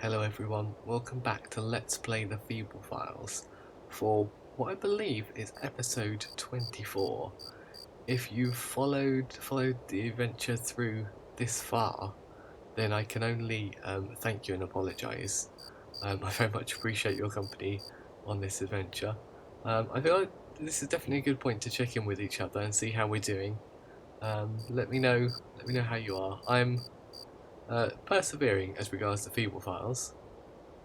Hello everyone, welcome back to Let's Play the Feeble Files for what I believe is episode 24. If you've followed the adventure through this far, then I can only thank you and apologise. I very much appreciate your company on this adventure. I feel like this is definitely a good point to check in with each other and see how we're doing. Let me know how you are. I'm persevering as regards the Feeble Files.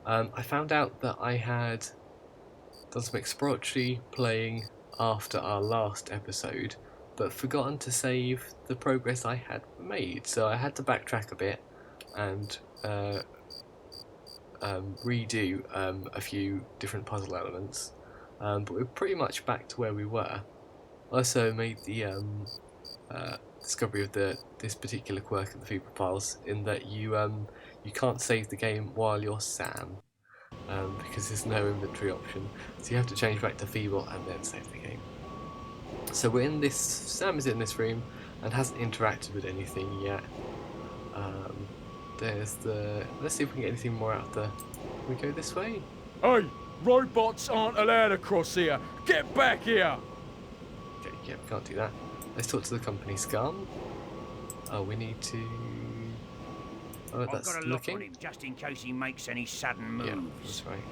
I found out that I had done some exploratory playing after our last episode, but forgotten to save the progress I had made, so I had to backtrack a bit and redo a few different puzzle elements, but we're pretty much back to where we were. I also made the discovery of this particular quirk of the Feeble Files, in that you can't save the game while you're Sam, because there's no inventory option, so you have to change back to Feeble and then save the game. So we're in this. Sam is in this room and hasn't interacted with anything yet. There's the. Let's see if we can get anything more out of the. Can we go this way? Hey, robots aren't allowed across here. Get back here. Okay, yeah, we can't do that. Let's talk to the company scum. Oh, we need to. Oh, that's I've got a lock looking. on him just in case he makes any sudden moves. Yeah, that's right.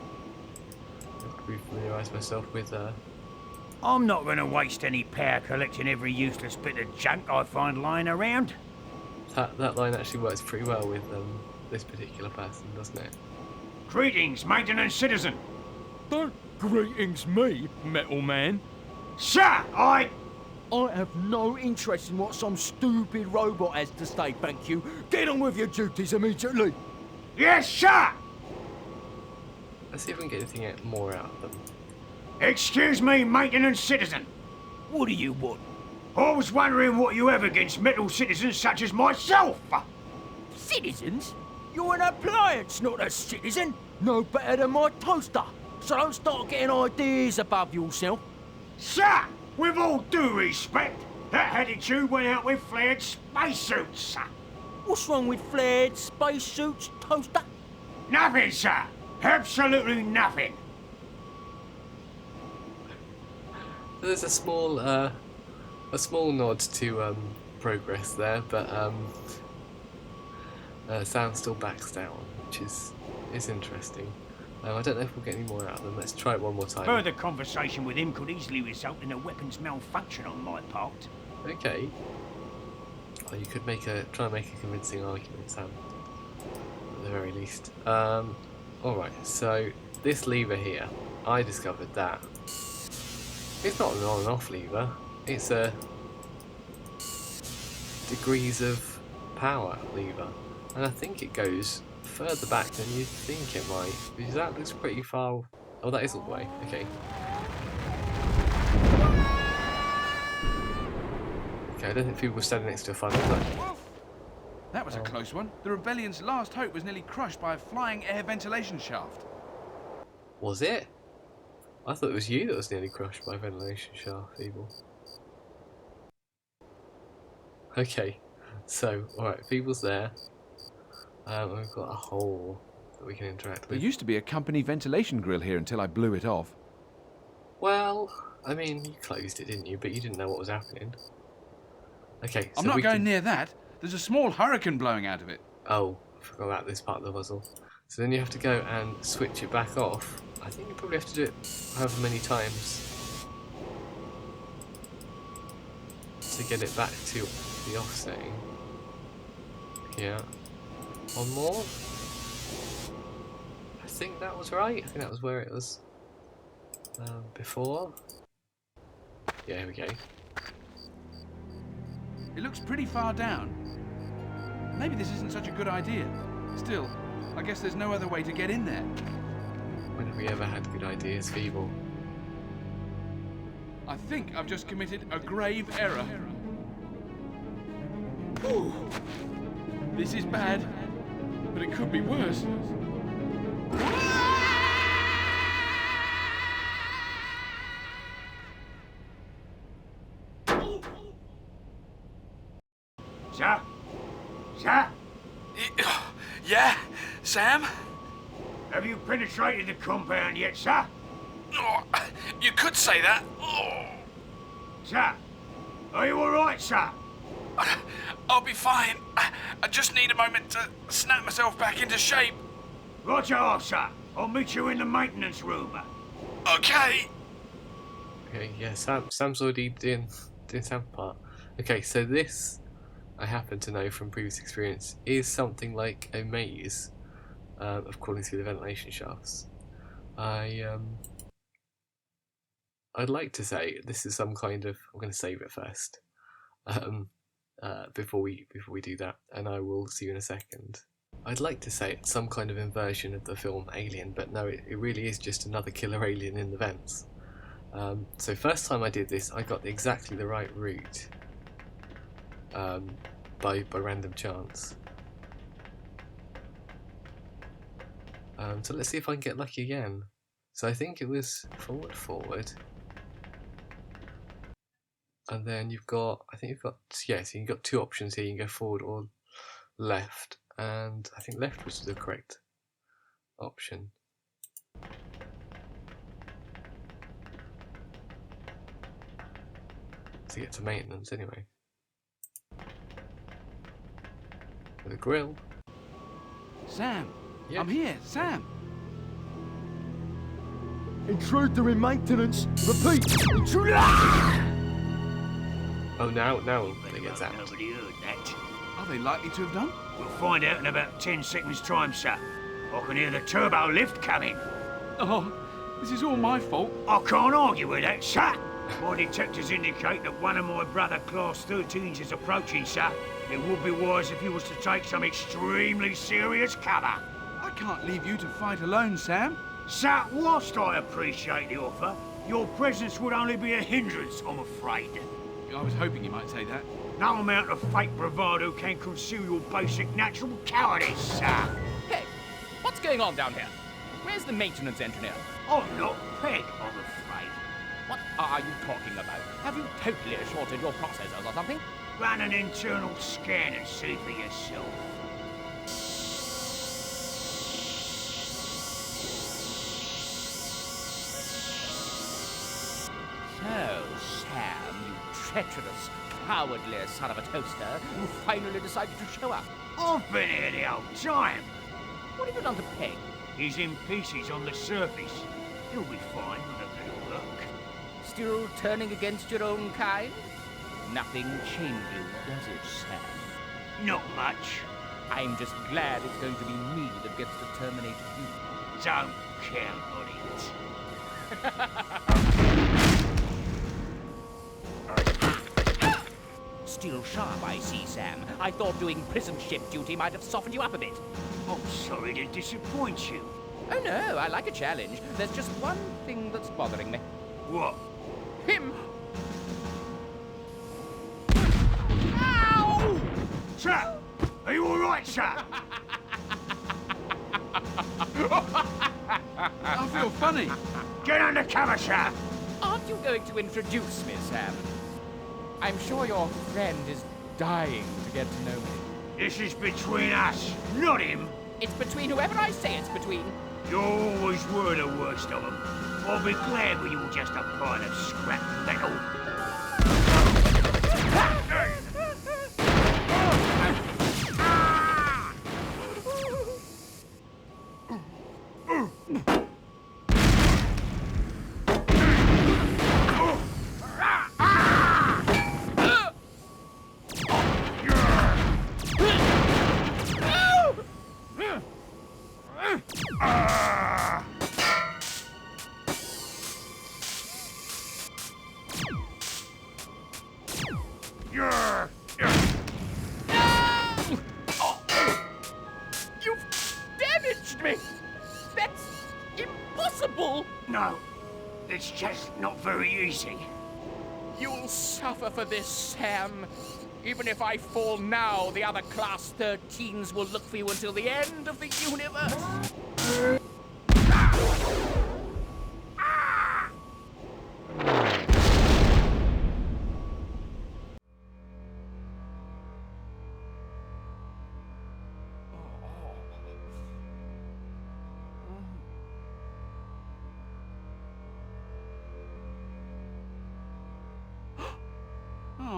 I've refamiliarised myself with. I'm not going to waste any power collecting every useless bit of junk I find lying around. That line actually works pretty well with this particular person, doesn't it? Greetings, maintenance citizen. Don't greetings me, metal man. Sir, I have no interest in what some stupid robot has to say, thank you. Get on with your duties immediately. Yes, sir. Let's see if we can get anything more out of them. Excuse me, maintenance citizen. What do you want? I was wondering what you have against metal citizens such as myself. Citizens? You're an appliance, not a citizen. No better than my toaster. So don't start getting ideas above yourself. Sir, with all due respect, that attitude went out with flared spacesuits. What's wrong with flared spacesuits, toaster? Nothing, sir. Absolutely nothing. There's a small nod to progress there, but Sam still backs down, which is interesting. I don't know if we'll get any more out of them. Let's try it one more time. Further conversation with him could easily result in a weapons malfunction on my part. Okay. Or you could try and make a convincing argument, Sam. At the very least. Alright, so this lever here, I discovered that. It's not an on and off lever, it's a degrees of power lever. And I think it goes further back than you think it might, because that looks pretty far. Oh, that is all the way. Okay. Okay, I don't think people were standing next to a funnel, but That was a close one. The rebellion's last hope was nearly crushed by a flying air ventilation shaft. was it? I thought it was you that was nearly crushed by a ventilation shaft, Feeble. Okay, so, alright, Feeble's there. We've got a hole that we can interact There with. used to be a company ventilation grill here until I blew it off. Well, I mean, you closed it, didn't you? But you didn't know what was happening. Okay, so I'm not we going can... near that. There's a small hurricane blowing out of it. Oh, I forgot about this part of the puzzle. So then you have to go and switch it back off. I think you probably have to do it however many times to get it back to the offsetting. Yeah. One more. I think that was right. I think that was where it was before. Yeah, here we go. It looks pretty far down. Maybe this isn't such a good idea. Still, I guess there's no other way to get in there. When have we ever had good ideas, Feeble? I think I've just committed a grave error. Ooh. This is bad, but it could be worse. Sir? Sir? Yeah, Sam? Have you penetrated the compound yet, sir? Oh, you could say that. Oh, Sir? Are you alright, sir? I'll be fine. I just need a moment to snap myself back into shape. Roger, sir. I'll meet you in the maintenance room. Okay. Okay, yeah, Sam's already doing Sam's part. Okay, so this, I happen to know from previous experience, is something like a maze of crawling through the ventilation shafts. I'd like to say this is some kind of. I'm going to save it first, before we do that, and I will see you in a second. I'd like to say it's some kind of inversion of the film Alien, but no, it really is just another killer alien in the vents. So first time I did this, I got exactly the right route by random chance. So let's see if I can get lucky again. So I think it was forward, and then you've got, I think you've got, yeah, so you've got two options here. You can go forward or left, and I think left was the correct option. To get to maintenance anyway. With a grill. Sam, Yeah. I'm here, Sam. Intruder in maintenance. Repeat. Intruder. Oh, now they get zapped. Nobody heard that. Are they likely to have done? We'll find out in about 10 seconds' time, sir. I can hear the turbo lift coming. Oh, this is all my fault. I can't argue with that, sir. My detectors indicate that one of my brother Class 13s is approaching, sir. It would be wise if you was to take some extremely serious cover. I can't leave you to fight alone, Sam. Sir, whilst I appreciate the offer, your presence would only be a hindrance, I'm afraid. I was hoping you might say that. No amount of fake bravado can conceal your basic natural cowardice, sir. Hey, what's going on down here? Where's the maintenance engineer? I'm not Peg, I'm afraid. What are you talking about? Have you totally shorted your processors or something? Run an internal scan and see for yourself. So, Sam, you treacherous, cowardly son of a toaster, you finally decided to show up. I've been here the whole time. What have you done to Peg? He's in pieces on the surface. He'll be fine with a little luck. Still turning against your own kind? Nothing changes, does it, Sam? Not much. I'm just glad it's going to be me that gets to terminate you. Don't count on it. Still sharp, I see, Sam. I thought doing prison ship duty might have softened you up a bit. I'm sorry to disappoint you. Oh no, I like a challenge. There's just one thing that's bothering me. What? Him! Ow! Sir! Are you alright, sir? I feel funny. Get under cover, sir! Aren't you going to introduce me, Sam? I'm sure your friend is dying to get to know me. This is between us, not him. It's between whoever I say it's between. You always were the worst of them. I'll be glad when you're just a pile of scrap metal. You've damaged me! That's impossible! No, it's just not very easy. You'll suffer for this, Sam. Even if I fall now, the other Class 13s will look for you until the end of the universe.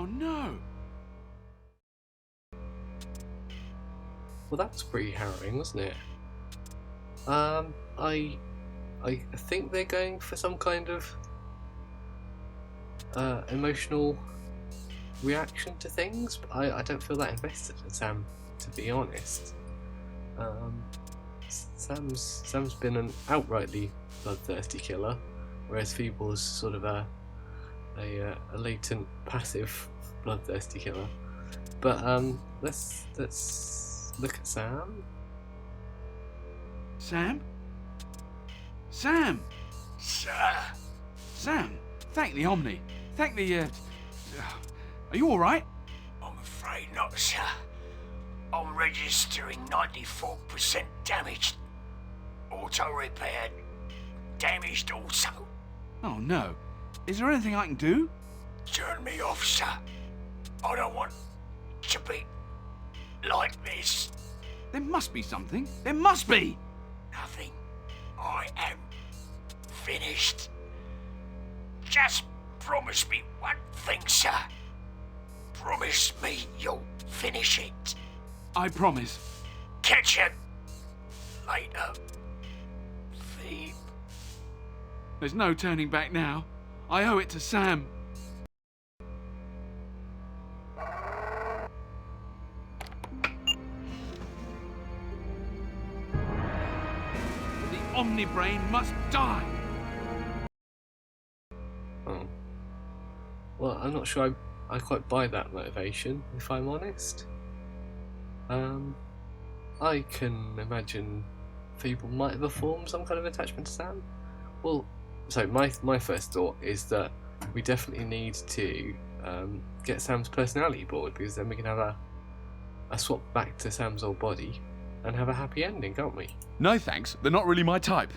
Oh no! Well, that's pretty harrowing, wasn't it? I think they're going for some kind of emotional reaction to things, but I don't feel that invested in Sam, to be honest. Sam's been an outrightly bloodthirsty killer, whereas Feeble's sort of a latent, passive, bloodthirsty killer. But let's look at Sam. Sam? Sam! Sir, Sam! Thank the Omni. Thank the, Are you alright? I'm afraid not, sir. I'm registering 94% damaged. Auto-repaired. Damaged also. Oh no. Is there anything I can do? Turn me off, sir. I don't want to be like this. There must be something. There must be! Nothing. I am finished. Just promise me one thing, sir. Promise me you'll finish it. I promise. Catch you later, Phoebe. There's no turning back now. I owe it to Sam. The Omnibrain must die! Oh. Well, I'm not sure I quite buy that motivation, if I'm honest. I can imagine Feeble might have formed some kind of attachment to Sam. Well, so my first thought is that we definitely need to get Sam's personality board, because then we can have a swap back to Sam's old body and have a happy ending, can't we? No thanks, they're not really my type.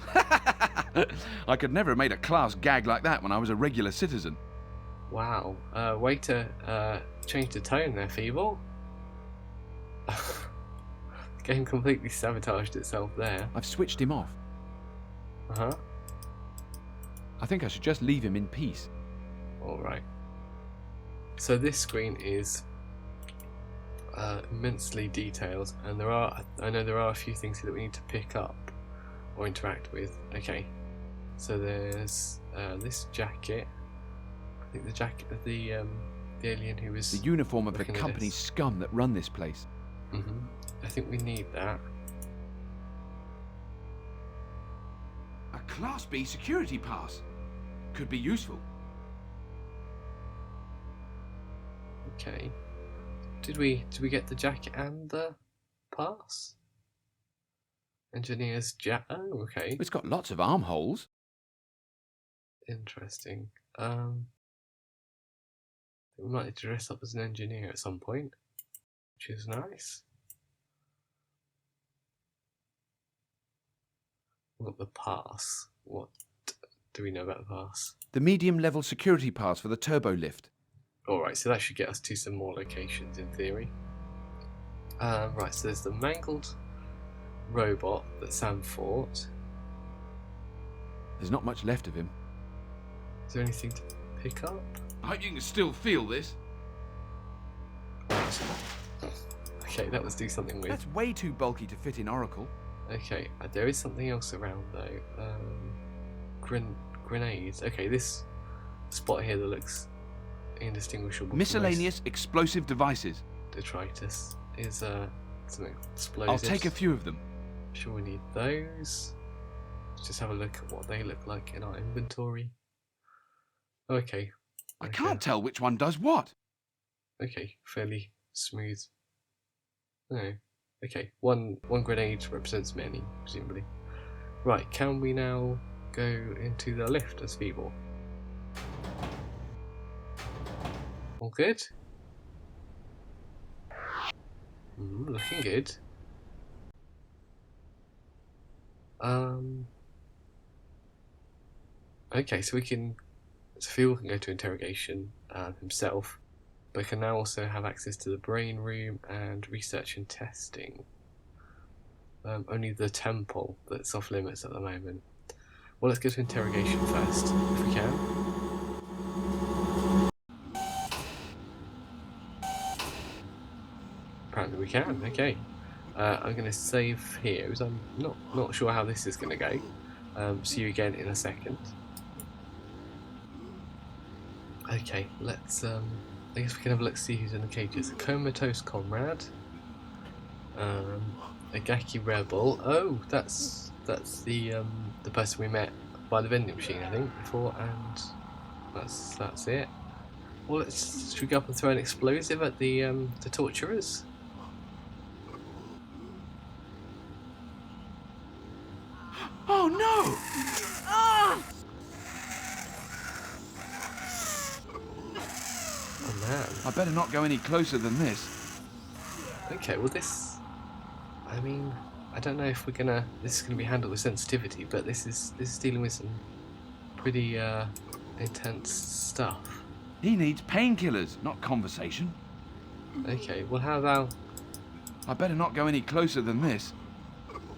I could never have made a class gag like that when I was a regular citizen. Wow, way to change the tone there, Feeble. The game completely sabotaged itself there. I've switched him off. Uh-huh. I think I should just leave him in peace. Alright. So this screen is immensely detailed, and I know there are a few things here that we need to pick up or interact with. Okay. So there's this jacket. I think the jacket of the alien who was... The uniform of the looking at company's this. scum that run this place. I think we need that. A Class B security pass. Could be useful. Okay. Did we get the jacket and the pass? Engineer's oh, okay. It's got lots of armholes. Interesting. We might need to dress up as an engineer at some point, which is nice. We've got the pass. What do we know about the pass? The medium level security pass for the turbo lift. Alright, so that should get us to some more locations in theory. Right, so there's the mangled robot that Sam fought. There's not much left of him. Is there anything to pick up? I hope you can still feel this. Right. Okay, that was do something with. That's way too bulky to fit in Oracle. Okay, there is something else around though. Grenades. Okay, this spot here that looks indistinguishable from Miscellaneous explosive devices. detritus is something explosive. I'll take a few of them. Sure, we need those. Let's just have a look at what they look like in our inventory. Okay. I can't tell which one does what. Okay, fairly smooth. No. Okay, one grenade represents many, presumably. Right, can we now go into the lift as Feeble? All good? Looking good. Okay, so Feeble can go to interrogation himself, but can now also have access to the brain room and research and testing. Only the temple that's off limits at the moment. Well, let's go to interrogation first, if we can. We can, okay. I'm going to save here, because I'm not sure how this is going to go. See you again in a second. Okay, let's, I guess we can have a look, see who's in the cages. A comatose comrade. A Gaki rebel. Oh, that's the person we met by the vending machine, I think, before, and that's it. Well, should we go up and throw an explosive at the torturers? Oh no! Oh man. I better not go any closer than this. Okay, well this, I mean, I don't know if this is gonna be handled with sensitivity, but this is dealing with some pretty intense stuff. He needs painkillers, not conversation. Okay, well how about, I better not go any closer than this.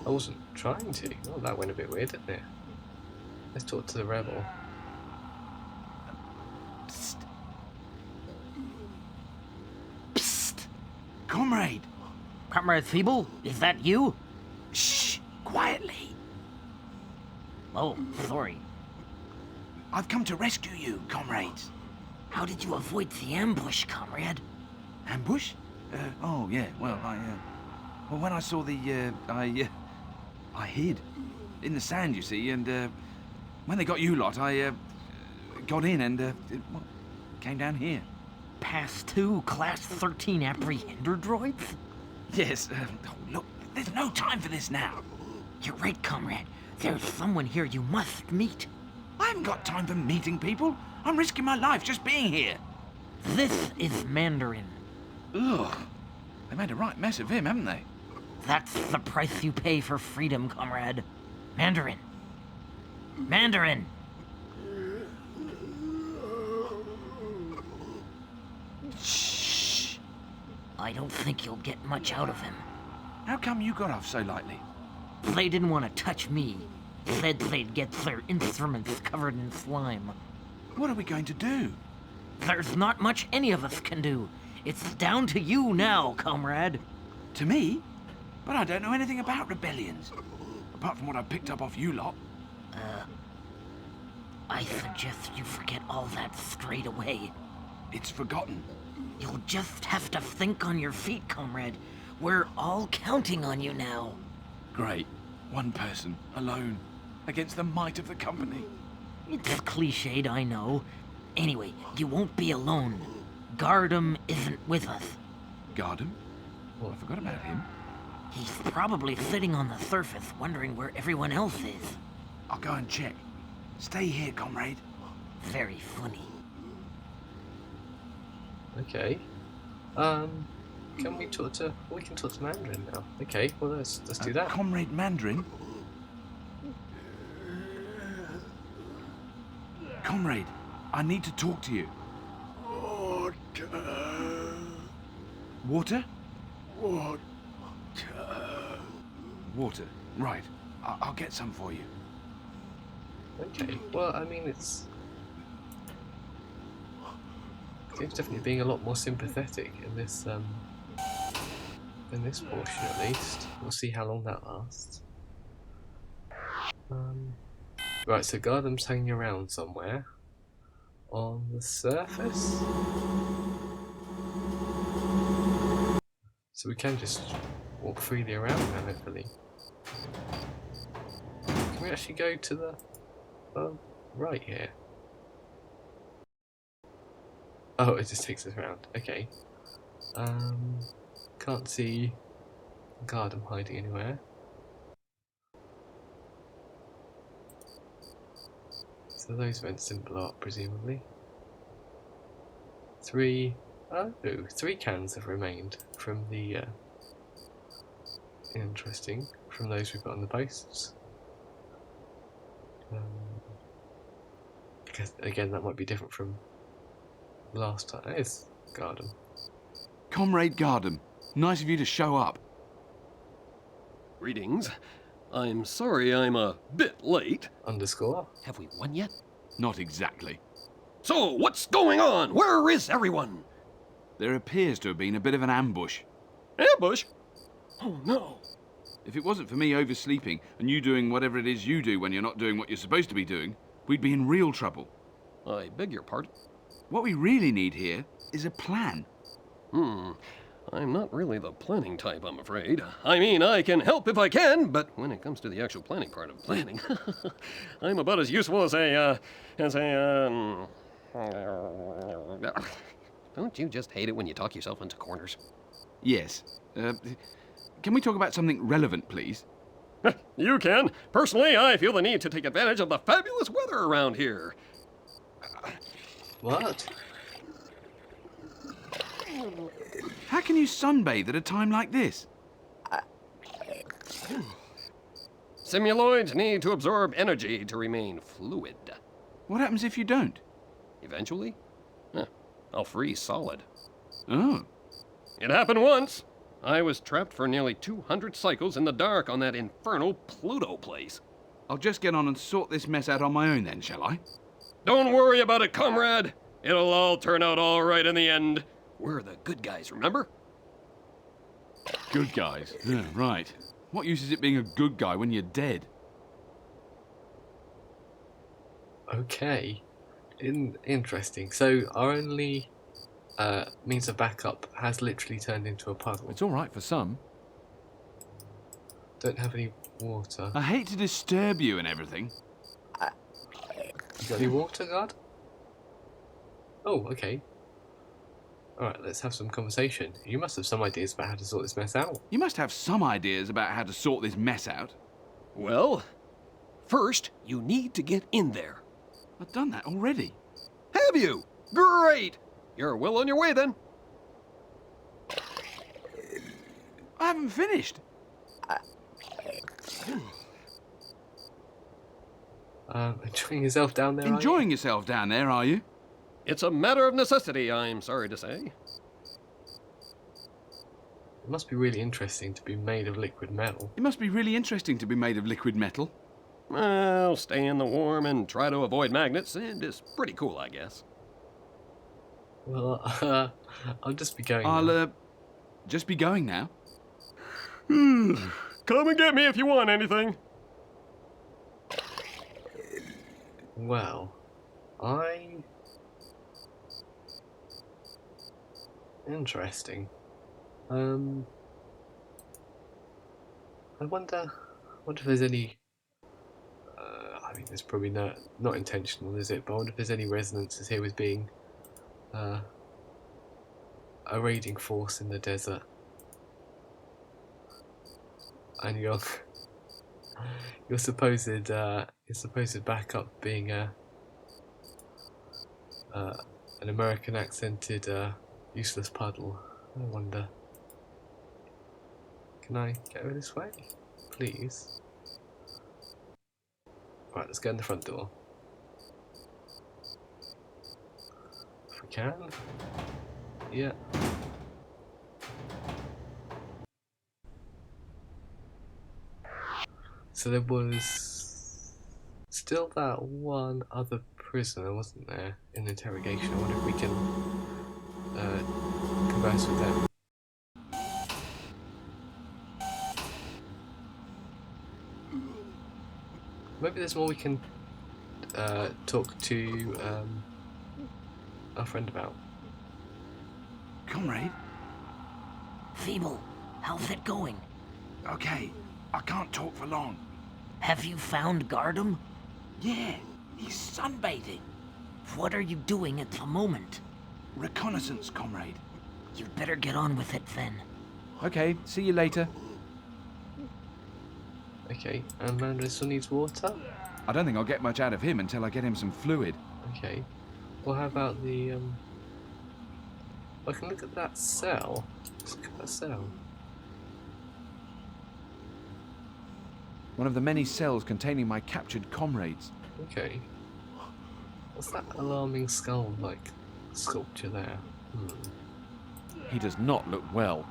I wasn't trying to. Oh, that went a bit weird, didn't it? Let's talk to the rebel. Psst. Psst. Comrade! Comrade Feeble, is that you? Shh! Quietly! Oh, sorry. I've come to rescue you, comrades. How did you avoid the ambush, comrade? Ambush? Oh, yeah, well, well, when I saw I hid. In the sand, you see, and, when they got you lot, I, got in and, came down here. Past 2 Class 13 apprehender droids? Yes, oh, look, there's no time for this now. You're right, comrade. There's someone here you must meet. I haven't got time for meeting people. I'm risking my life just being here. This is Mandarin. Ugh. They made a right mess of him, haven't they? That's the price you pay for freedom, comrade. Mandarin. Mandarin! Shh. I don't think you'll get much out of him. How come you got off so lightly? They didn't want to touch me. Said they'd get their instruments covered in slime. What are we going to do? There's not much any of us can do. It's down to you now, comrade. To me? But I don't know anything about rebellions. Apart from what I picked up off you lot. I suggest you forget all that straight away. It's forgotten. You'll just have to think on your feet, comrade. We're all counting on you now. Great. One person, alone, against the might of the company. It's cliched, I know. Anyway, you won't be alone. Gardem isn't with us. Gardem? Well, I forgot about him. He's probably sitting on the surface, wondering where everyone else is. I'll go and check. Stay here, comrade. Very funny. Okay. Can we talk to? We can talk to Mandarin now. Okay. Well, let's do that. Comrade Mandarin? Comrade, I need to talk to you. Water? Water. Water. Right. I'll get some for you. Okay. Well, I mean, it's definitely being a lot more sympathetic in this portion at least. We'll see how long that lasts. Right, so Gardem's hanging around somewhere on the surface. So we can just walk freely around now, hopefully. Can we actually go to the right here? Oh, it just takes us around. Okay. Can't see Gardem hiding anywhere. So those vents didn't blow up, presumably. Three cans have remained from the interesting, from those we've got on the posts. I guess, again, that might be different from last time. It's Gardem. Comrade Gardem, nice of you to show up. Greetings. I'm sorry I'm a bit late. Underscore. Have we won yet? Not exactly. So, what's going on? Where is everyone? There appears to have been a bit of an ambush. Ambush? Oh no. If it wasn't for me oversleeping and you doing whatever it is you do when you're not doing what you're supposed to be doing, we'd be in real trouble. I beg your pardon? What we really need here is a plan. I'm not really the planning type, I'm afraid. I mean, I can help if I can, but when it comes to the actual planning part of planning, I'm about as useful as Don't you just hate it when you talk yourself into corners? Yes. Can we talk about something relevant, please? You can. Personally, I feel the need to take advantage of the fabulous weather around here. What? How can you sunbathe at a time like this? Simuloids need to absorb energy to remain fluid. What happens if you don't? Eventually, I'll freeze solid. Oh. It happened once. I was trapped for nearly 200 cycles in the dark on that infernal Pluto place. I'll just get on and sort this mess out on my own then, shall I? Don't worry about it, comrade. It'll all turn out all right in the end. We're the good guys, remember? Good guys. Yeah, right. What use is it being a good guy when you're dead? Okay. Interesting. So our only means of backup has literally turned into a puddle. It's all right for some. Don't have any water. I hate to disturb you and everything. You got any water, guard? Oh, okay. Alright, let's have some conversation. You must have some ideas about how to sort this mess out. You must have some ideas about how to sort this mess out. Well, first, you need to get in there. I've done that already. Have you? Great! You're well on your way then. I haven't finished. Enjoying yourself down there, Enjoying yourself down there, are you? It's a matter of necessity, I'm sorry to say. It must be really interesting to be made of liquid metal. It must be really interesting to be made of liquid metal. Well, stay in the warm and try to avoid magnets, and it's pretty cool, I guess. Well, I'll just be going. I'll, just be going now. Come and get me if you want anything. Well, Interesting. I wonder if there's any. I mean, there's probably not intentional, is it? But I wonder if there's any resonances here with being a raiding force in the desert, and your supposed backup being an American accented useless puddle. I wonder. Can I get over this way, please? Right, let's go in the front door. If we can. Yeah. So there was still that one other prisoner, wasn't there, in interrogation? I wonder if we can converse with them. Maybe there's more we can talk to our friend about. Comrade? Feeble, how's it going? Okay, I can't talk for long. Have you found Gardem? Yeah, he's sunbathing. What are you doing at the moment? Reconnaissance, comrade. You'd better get on with it then. Okay, see you later. Okay, and Mandra still needs water? I don't think I'll get much out of him until I get him some fluid. Okay. Well, how about the, I can look at that cell. Let's look at that cell. One of the many cells containing my captured comrades. Okay. What's that alarming skull-like sculpture there? He does not look well.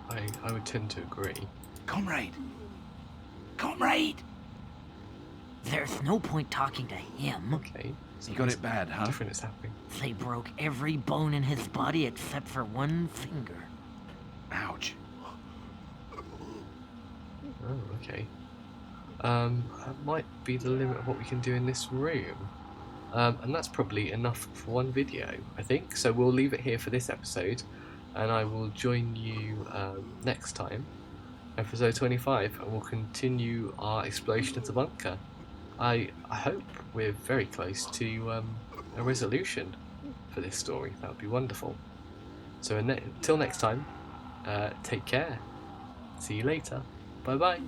I would tend to agree. Comrade! Comrade! There's no point talking to him. Okay. He got it bad, huh? Different is happening. They broke every bone in his body except for one finger. Ouch. Oh, okay. That might be the limit of what we can do in this room. And that's probably enough for one video, I think. So we'll leave it here for this episode, and I will join you next time, episode 25, and we'll continue our exploration of the bunker. I hope we're very close to a resolution for this story. That would be wonderful. So until next time, take care. See you later. Bye bye.